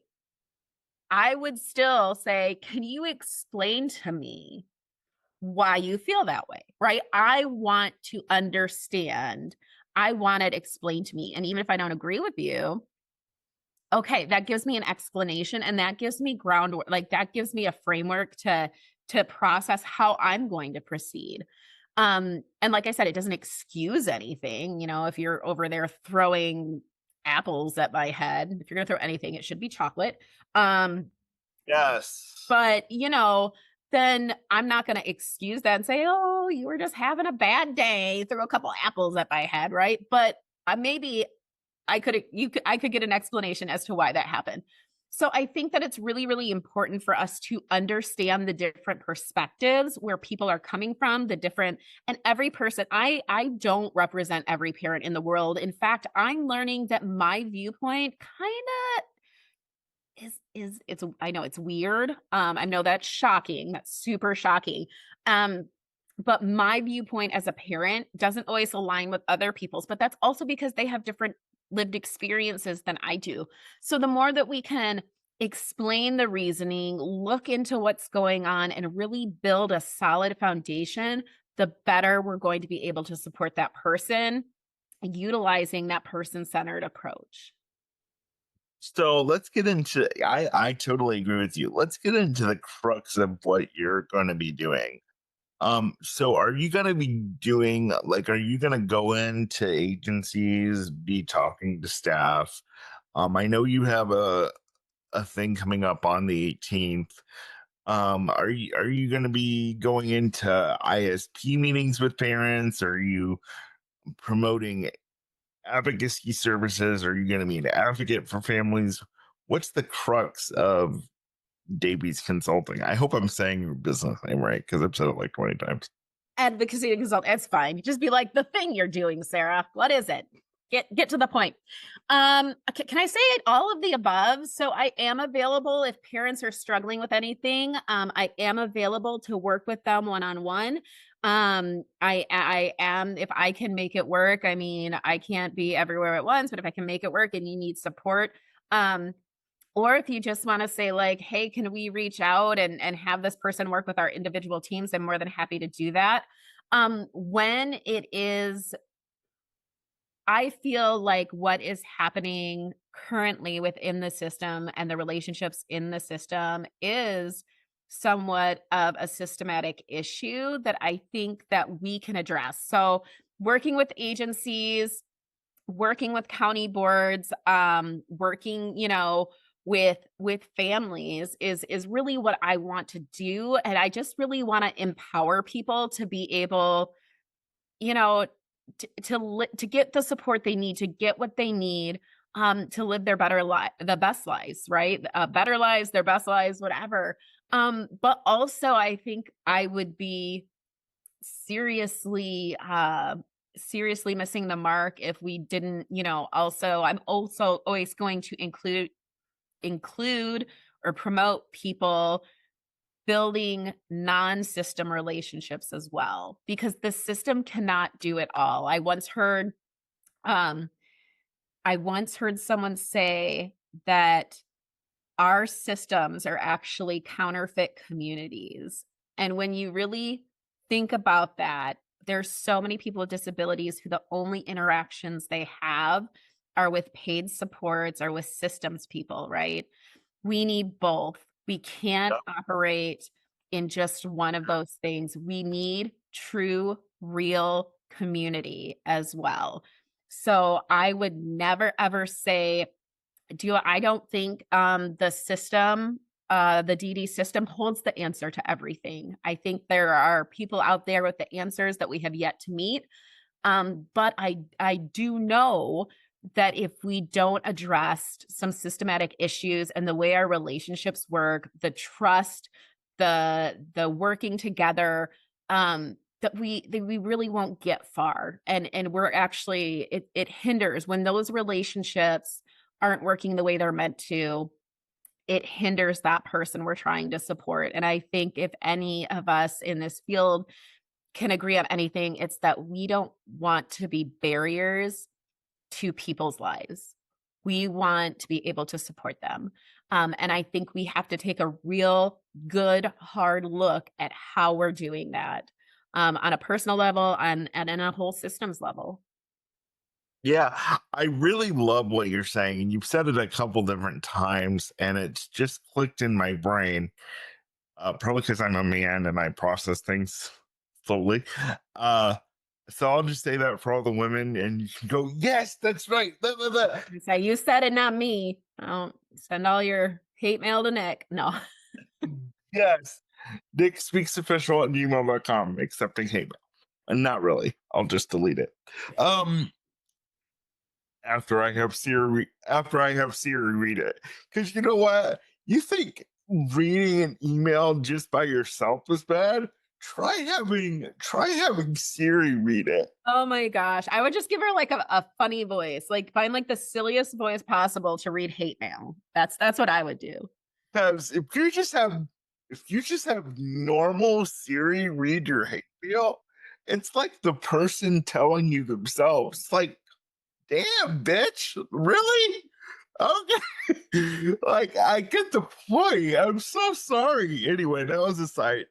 I would still say, "Can you explain to me why you feel that way?" Right? I want to understand. I want it explained to me. And even if I don't agree with you, okay, that gives me an explanation and that gives me groundwork. Like that gives me a framework to process how I'm going to proceed. And like I said, it doesn't excuse anything. If you're over there throwing apples at my head, if you're gonna throw anything, it should be chocolate. Um, Yes. but then I'm not gonna excuse that and say, "Oh, you were just having a bad day, throw a couple apples at my head," right? But maybe I could get an explanation as to why that happened. So I think that it's really, really important for us to understand the different perspectives where people are coming from, and every person. I don't represent every parent in the world. In fact, I'm learning that my viewpoint kind of is it's I know it's weird. I know that's shocking. That's super shocking. Um, but my viewpoint as a parent doesn't always align with other people's, but that's also because they have different lived experiences than I do. So the more that we can explain the reasoning, look into what's going on, and really build a solid foundation, the better we're going to be able to support that person utilizing that person-centered approach. So let's get into I totally agree with you. Let's get into the crux of what you're going to be doing. So are you going to be doing like are you going to go into agencies, be talking to staff? I know you have a thing coming up on the 18th. Are you going to be going into ISP meetings with parents? Are you promoting advocacy services? Are you going to be an advocate for families? What's the crux of Davies Consulting? I hope I'm saying your business name right because I've said it like 20 times. Advocacy and consult. It's fine. Just be like, the thing you're doing, Sarah. What is it? Get to the point. Can I say all of the above? So I am available if parents are struggling with anything. I am available to work with them one-on-one. I am, if I can make it work. I mean, I can't be everywhere at once, but if I can make it work and you need support, or if you just want to say like, hey, can we reach out and have this person work with our individual teams? I'm more than happy to do that. When it is, I feel like what is happening currently within the system and the relationships in the system is somewhat of a systematic issue that I think that we can address. So working with agencies, working with county boards, working, with families is really what I want to do. And I just really want to empower people to be able, you know, to get the support they need, to get what they need, to live their the best lives, right? Better lives, their best lives, whatever. But also I think I would be seriously, seriously missing the mark if we didn't, also, I'm also always going to include or promote people building non-system relationships as well, because the system cannot do it all. Um, I once heard someone say that our systems are actually counterfeit communities. And when you really think about that, there's so many people with disabilities who the only interactions they have are with paid supports or with systems people, right? We need both. We can't operate in just one of those things. We need true, real community as well. So I would never ever say, I don't think the system, the DD system holds the answer to everything. I think there are people out there with the answers that we have yet to meet. But I do know that if we don't address some systematic issues and the way our relationships work, the trust, the working together, that we really won't get far. And we're actually, it hinders when those relationships aren't working the way they're meant to. It hinders that person we're trying to support. And I think if any of us in this field can agree on anything, it's that we don't want to be barriers to people's lives. We want to be able to support them. And I think we have to take a real good, hard look at how we're doing that, on a personal level and in a whole systems level. Yeah, I really love what you're saying. And you've said it a couple different times, and it's just clicked in my brain. Probably because I'm a man and I process things slowly. Uh, so I'll just say that for all the women, and you can go, yes, that's right. Blah, blah, blah." So you said it, not me. I don't send all your hate mail to Nick. No. Yes. Nick speaks official at gmail.com, accepting hate mail. And not really. I'll just delete it. After I have Siri read it. Because you know what? You think reading an email just by yourself is bad? Try having Siri read it. Oh my gosh. I would just give her like a funny voice, like find like the silliest voice possible to read hate mail. That's what I would do. Because if you just have normal Siri read your hate mail, it's like the person telling you themselves. It's like, damn, bitch, really? Okay. Like, I get the point. I'm so sorry. Anyway, that was a side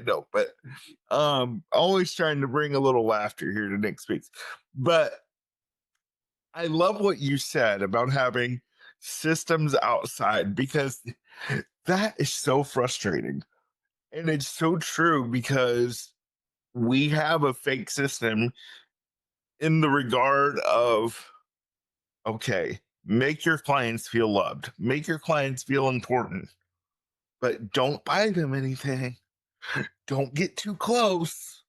note, but always trying to bring a little laughter here to Nick Speaks. But I love what you said about having systems outside, because that is so frustrating. And it's so true, because we have a fake system in the regard of, okay, make your clients feel loved, make your clients feel important. but don't buy them anything. Don't get too close.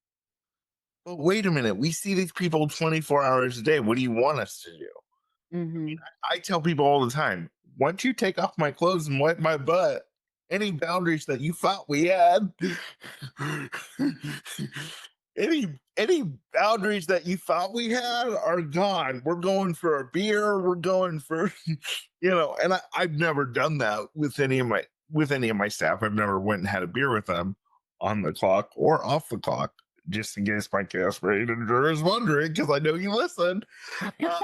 But wait a minute, we see these people 24 hours a day. What do you want us to do? Mhm. I tell people all the time, once you take off my clothes and wipe my butt, any boundaries that you thought we had, any boundaries that you thought we had are gone. We're going for a beer. We're going for, and I've never done that with any of my staff. I've never went and had a beer with them on the clock or off the clock, just in case my castrated juror is wondering, because I know you listen. Uh,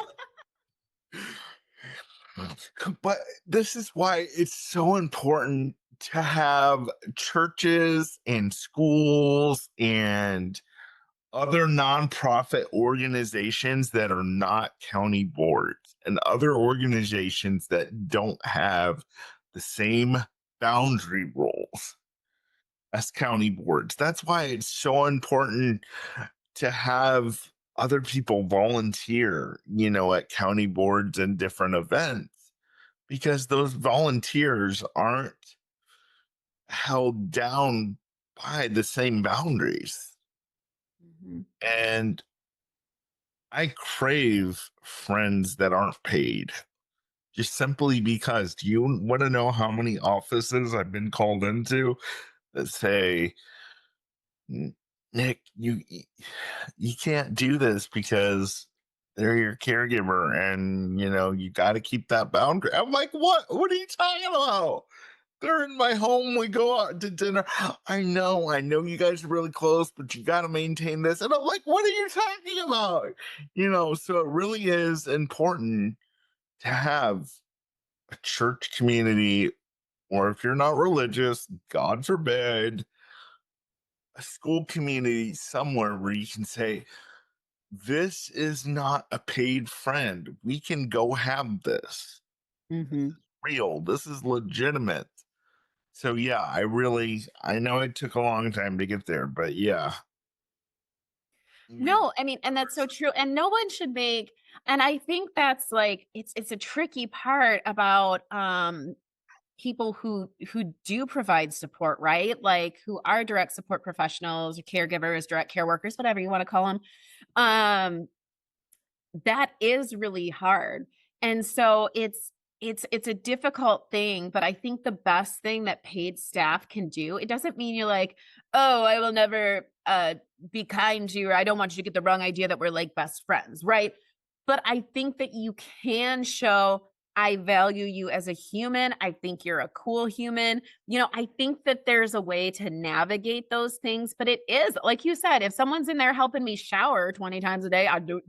But this is why it's so important to have churches and schools and other nonprofit organizations that are not county boards and other organizations that don't have the same boundary rules as county boards. That's why it's so important to have other people volunteer, at county boards and different events, because those volunteers aren't held down by the same boundaries. Mhm. And I crave friends that aren't paid, just simply because, do you want to know how many offices I've been called into that say, Nick, you can't do this because they're your caregiver, and you got to keep that boundary. I'm like, what are you talking about? They're in my home. We go out to dinner. I know you guys are really close, but you got to maintain this. And I'm like, what are you talking about? So it really is important to have a church community, or if you're not religious, God forbid, a school community somewhere where you can say, this is not a paid friend. We can go have this. Mhm. Real. This is legitimate. So yeah, I know it took a long time to get there, but yeah. Mm, No, I mean, and that's so true. And no one should make, and I think that's like it's a tricky part about people who do provide support, right? Like who are direct support professionals or caregivers, direct care workers, whatever you want to call them. Um that is really hard. And so it's a difficult thing, but I think the best thing that paid staff can do, it doesn't mean you're like, "Oh, I will never be kind to you," or "I don't want you to get the wrong idea that we're like best friends," right? But I think that you can show, I value you as a human. I think you're a cool human. I think that there's a way to navigate those things, but it is like you said, if someone's in there helping me shower 20 times a day, I do.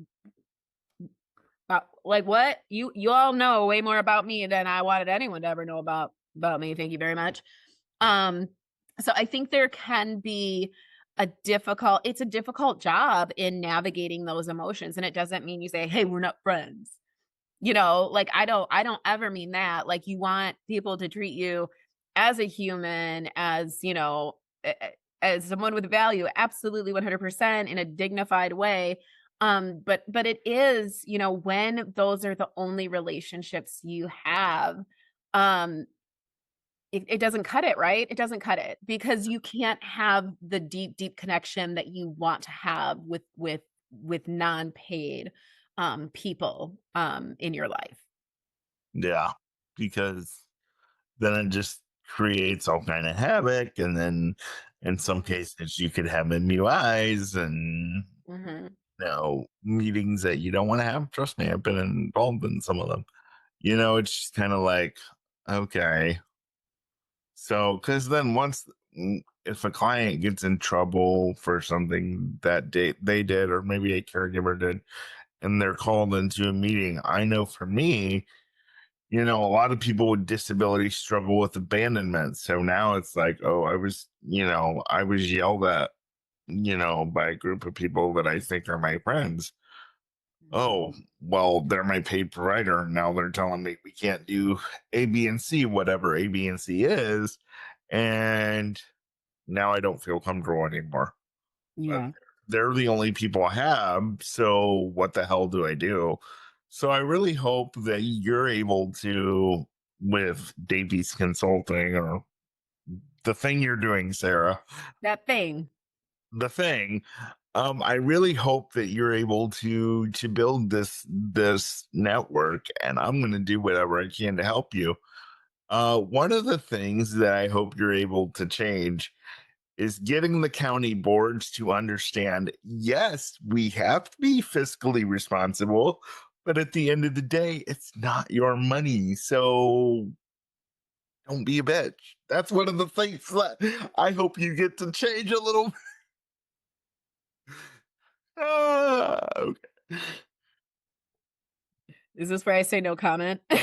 Like what? You all know way more about me than I wanted anyone to ever know about me. Thank you very much. Um, so I think there can be it's a difficult job in navigating those emotions. And it doesn't mean you say, "Hey, we're not friends." Like I don't ever mean that. Like you want people to treat you as a human, as, as someone with value, absolutely 100% in a dignified way. But it is, when those are the only relationships you have, um, it doesn't cut it, right? It doesn't cut it because you can't have the deep, deep connection that you want to have with non-paid people in your life. yeah, because then it just creates all kind of havoc, and then in some cases you could have MUIs and Mhm. meetings that you don't want to have. Trust me, I've been involved in some of them. It's just kind of like, okay. So, because then if a client gets in trouble for something that they did, or maybe a caregiver did, and they're called into a meeting, I know for me, a lot of people with disabilities struggle with abandonment. So now it's like, oh, I was yelled at, by a group of people that I think are my friends. Oh, well, they're my paid provider. Now they're telling me we can't do A, B, and C, whatever A, B, and C is. And now I don't feel comfortable anymore. But Yeah. they're the only people I have. So what the hell do I do? So I really hope that you're able to, with Davies Consulting or the thing you're doing, Sarah. That thing. The thing. I really hope that you're able to build this network, and I'm going to do whatever I can to help you. One of the things that I hope you're able to change is getting the county boards to understand, yes, we have to be fiscally responsible, but at the end of the day, it's not your money. So don't be a bitch. That's one of the things that I hope you get to change a little. Okay. Is this where I say no comment? I'm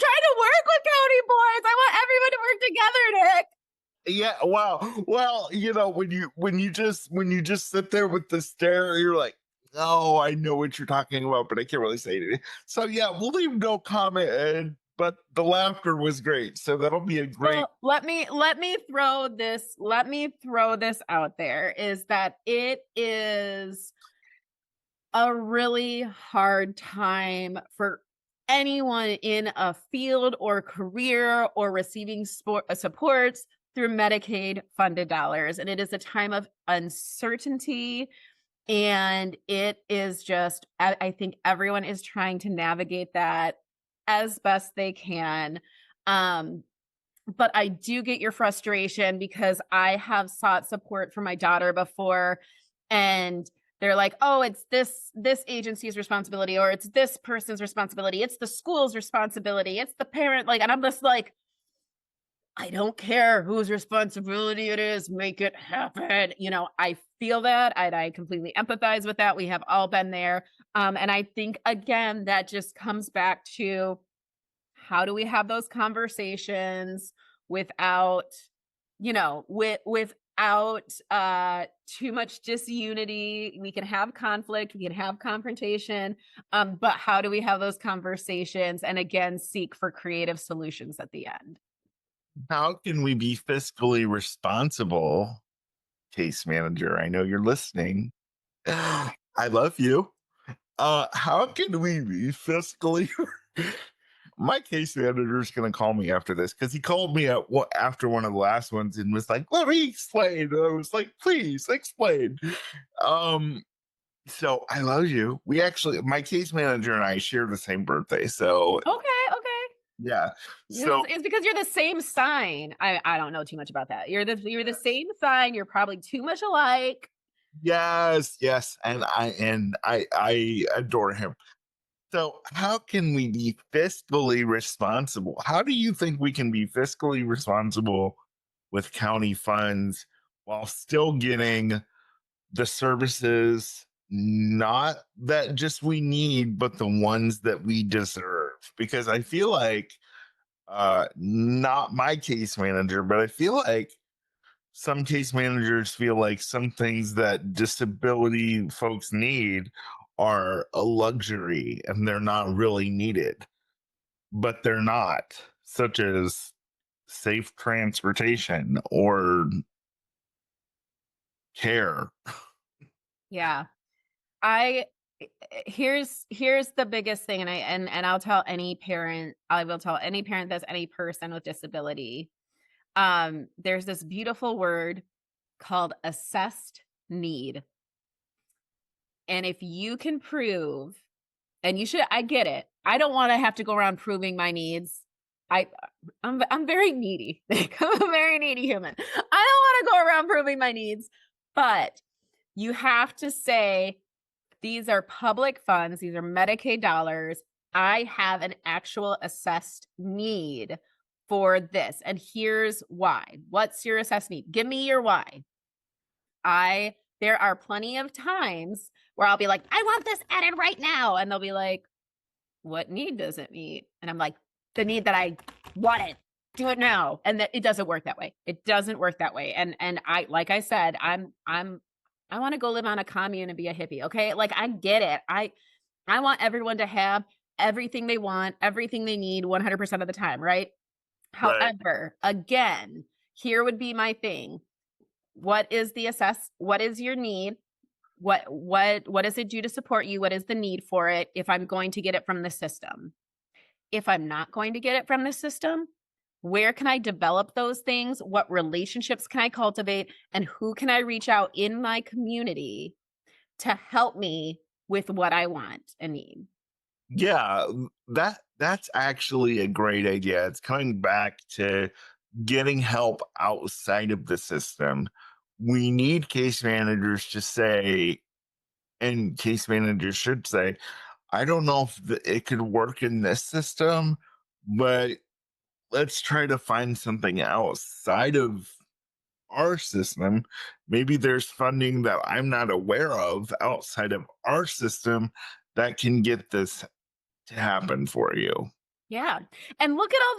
trying to work with county boards. I want everyone to work together, Nick. Yeah, wow. Well, when you just sit there with the stare, you're like, oh, I know what you're talking about, but I can't really say anything. So yeah, we'll leave no comment, but the laughter was great. So that'll be a great. Well, let me throw this out there, is that it is a really hard time for anyone in a field or career or receiving supports through Medicaid funded dollars. And it is a time of uncertainty. And it is just, I think everyone is trying to navigate that as best they can. But I do get your frustration, because I have sought support for my daughter before, and they're like, oh, it's this agency's responsibility, or it's this person's responsibility, it's the school's responsibility, it's the parent, like, and I'm just like, I don't care whose responsibility it is, make it happen. I feel that, and I completely empathize with that. We have all been there. And I think, again, that just comes back to, how do we have those conversations without, without too much disunity? We can have conflict, we can have confrontation, but how do we have those conversations and, again, seek for creative solutions at the end? How can we be fiscally responsible, case manager? I know you're listening. I love you. How can we be fiscally? My case manager is going to call me after this, because he called me after one of the last ones and was like, "Let me explain." And I was like, "Please explain." Um, so I love you. My case manager and I share the same birthday, so Okay. yeah. So It's because you're the same sign. I don't know too much about that. You're the same sign. You're probably too much alike. yes, and I adore him. So, how can we be fiscally responsible? How do you think we can be fiscally responsible with county funds while still getting the services, not that just we need, but the ones that we deserve? Because I feel like, not my case manager, but I feel like some case managers feel like some things that disability folks need are a luxury and they're not really needed, but they're not, such as safe transportation or care. Yeah. I here's the biggest thing, and I'll tell any parent, I will tell any parent that's any person with disability. There's this beautiful word called assessed need. And if you can prove, and I get it. I don't want to have to go around proving my needs. I'm very needy. I'm a very needy human. I don't want to go around proving my needs, but you have to say, these are public funds, these are Medicaid dollars. I have an actual assessed need for this. And here's why. What's your assessed need? Give me your why. There are plenty of times where I'll be like, I want this added right now. And they'll be like, what need does it meet? And I'm like, the need that I wanted. Do it now. And that it doesn't work that way. It doesn't work that way. And I, like I said, I want to go live on a commune and be a hippie. Okay. Like, I get it. I want everyone to have everything they want, everything they need 100% of the time. Right. Right. However, again, here would be my thing. What is your need? What does it do to support you? What is the need for it if I'm going to get it from the system? if I'm not going to get it from the system, where can I develop those things? What relationships can I cultivate? And who can I reach out in my community to help me with what I want and need? Yeah, that's actually a great idea. It's coming back to getting help outside of the system. We need case managers to say, and case managers should say, I don't know if it could work in this system, but let's try to find something outside of our system. Maybe there's funding that I'm not aware of outside of our system that can get this to happen for you. Yeah. And look at all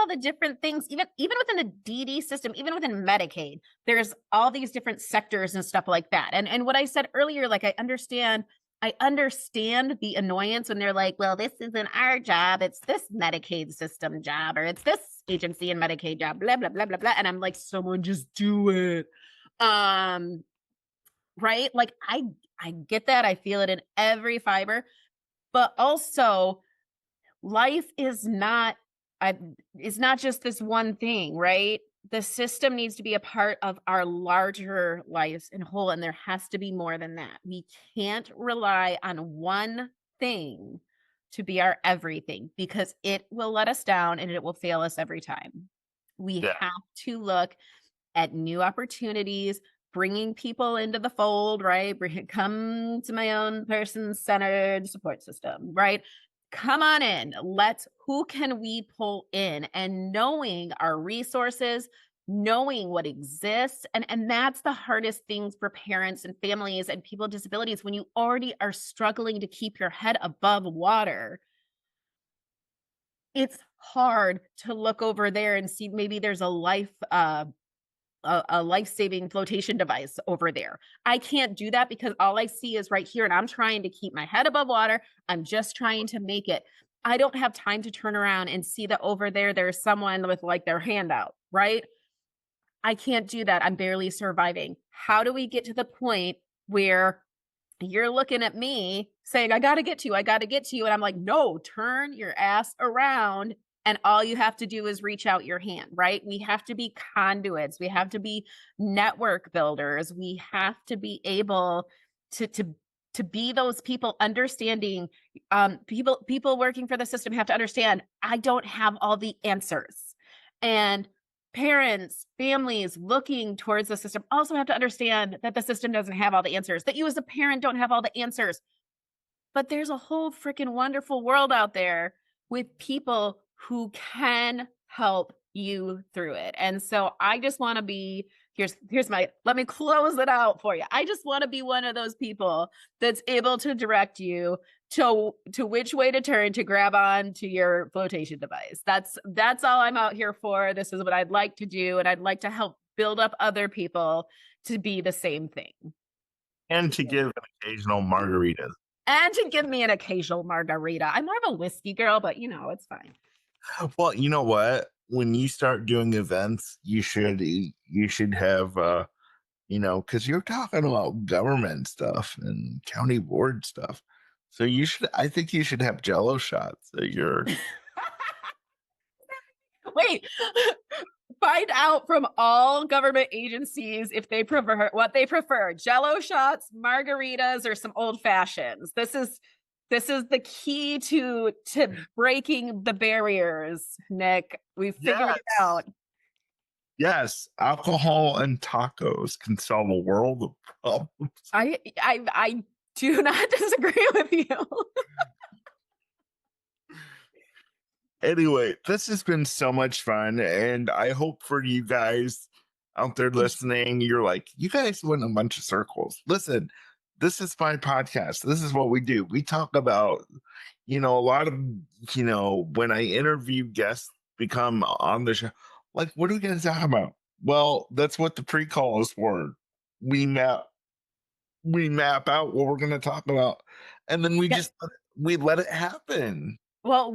the different things, even within the DD system, even within Medicaid, there's all these different sectors and stuff like that. And what I said earlier, like I understand the annoyance when they're like, well, this isn't our job, it's this Medicaid system job, or it's this agency and Medicaid job, blah, blah, blah, blah, blah. And I'm like, someone just do it. Um, right? Like I get that. I feel it in every fiber, but also life I is not just this one thing, right? The system needs to be a part of our larger lives and whole, and there has to be more than that. We can't rely on one thing to be our everything because it will let us down and it will fail us every time. We Yeah. have to look at new opportunities, bringing people into the fold, right? Come to my own person-centered support system, right? Come on in. Who can we pull in? And knowing our resources, knowing what exists. And that's the hardest things for parents and families and people with disabilities when you already are struggling to keep your head above water. It's hard to look over there and see maybe there's a life-saving flotation device over there. I can't do that because all I see is right here and I'm trying to keep my head above water. I'm just trying to make it. I don't have time to turn around and see that over there there's someone with like their hand out, right? I can't do that. I'm barely surviving. How do we get to the point where you're looking at me saying, I got to get to you. I got to get to you. And I'm like, no, turn your ass around. And all you have to do is reach out your hand, right? We have to be conduits. We have to be network builders. We have to be able to be those people understanding. People working for the system have to understand I don't have all the answers. And parents, families looking towards the system also have to understand that the system doesn't have all the answers, that you as a parent don't have all the answers. But there's a whole freaking wonderful world out there with people who can help you through it. And so I just want to be here's my let me close it out for you. I just want to be one of those people that's able to direct you to which way to turn to grab on to your flotation device. That's all I'm out here for. This is what I'd like to do and I'd like to help build up other people to be the same thing. And to give an occasional margarita. And to give me an occasional margarita. I'm more of a whiskey girl, but it's fine. Well, you know what? When you start doing events, you should have because you're talking about government stuff and county board stuff. So I think you should have jello shots at your Wait, find out from all government agencies if they prefer what they prefer: Jello shots, margaritas, or some old fashions. This is the key to breaking the barriers, Nick. We figured it Yes. out. Yes, alcohol and tacos can solve a world of problems. I do not disagree with you. Anyway, this has been so much fun, and I hope for you guys out there listening, you're like, you guys went a bunch of circles. Listen, this is my podcast. This is what we do. We talk about, a lot of, when I interview guests become on the show, like, what are we going to talk about? Well, that's what the pre-call is for. We map, we map out what we're going to talk about, and then Yeah. we let it happen. Well,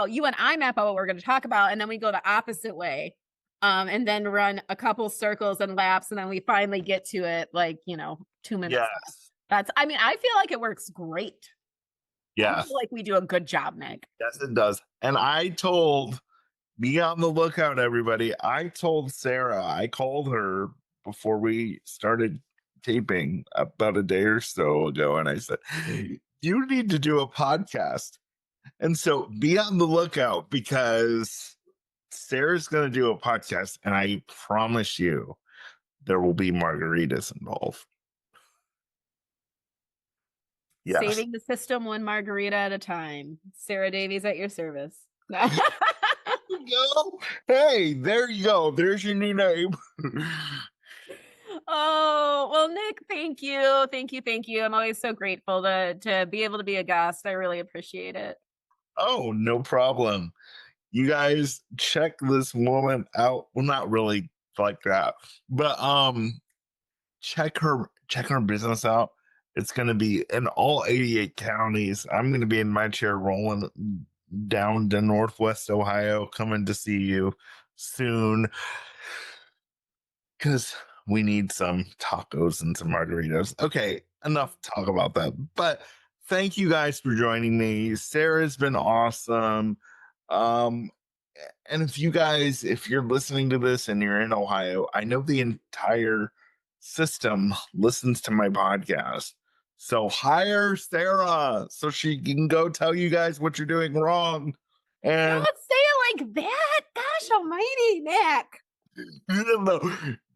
you and I map out what we're going to talk about, and then we go the opposite way. And then run a couple circles and laps, and then we finally get to it, like, 2 minutes left. Yes. I feel like it works great. I Yes. feel like we do a good job, Nick. Yes, it does. And be on the lookout, everybody. I told Sarah, I called her before we started taping about a day or so ago, and I said, you need to do a podcast. And so be on the lookout because Sarah's going to do a podcast, and I promise you there will be margaritas involved. Yes. Saving the system one margarita at a time. Sarah Davies at your service. Go. Hey, there you go. There's your new name. Oh, well, Nick, thank you. Thank you. Thank you. I'm always so grateful to be able to be a guest. I really appreciate it. Oh, no problem. You guys check this woman out. Well, not really like that, but check her business out. It's going to be in all 88 counties. I'm going to be in my chair rolling down to Northwest Ohio, coming to see you soon because we need some tacos and some margaritas. Okay, enough talk about that. But thank you guys for joining me. Sarah's been awesome. And if you're listening to this and you're in Ohio, I know the entire system listens to my podcast. So hire Sarah so she can go tell you guys what you're doing wrong. And Don't say it like that. Gosh almighty, Nick.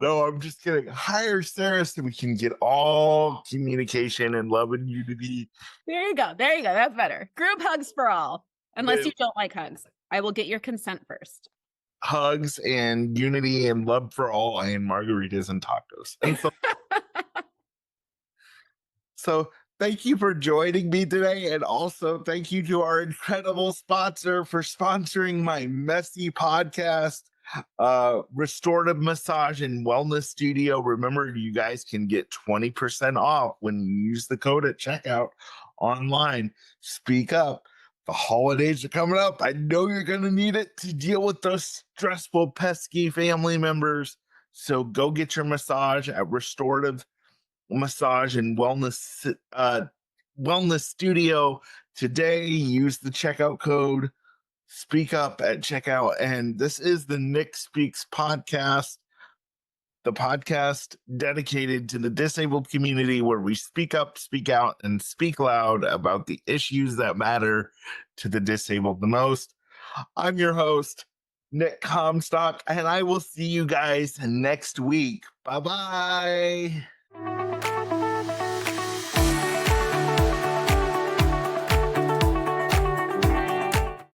no, I'm just kidding. Hire Sarah so we can get all communication and love and unity. There you go. There you go. That's better. Group hugs for all. Unless you don't like hugs. I will get your consent first. Hugs and unity and love for all and margaritas and tacos. And so thank you for joining me today. And also thank you to our incredible sponsor for sponsoring my messy podcast, Restorative Massage and Wellness Studio. Remember, you guys can get 20% off when you use the code at checkout online. Speak up. The holidays are coming up. I know you're going to need it to deal with those stressful, pesky family members. So go get your massage at Restorative Massage and Wellness Studio today. Use the checkout code Speak Up at checkout. And this is the Nick Speaks podcast, the podcast dedicated to the disabled community where we speak up, speak out, and speak loud about the issues that matter to the disabled the most. I'm your host, Nick Comstock, and I will see you guys next week. Bye-bye.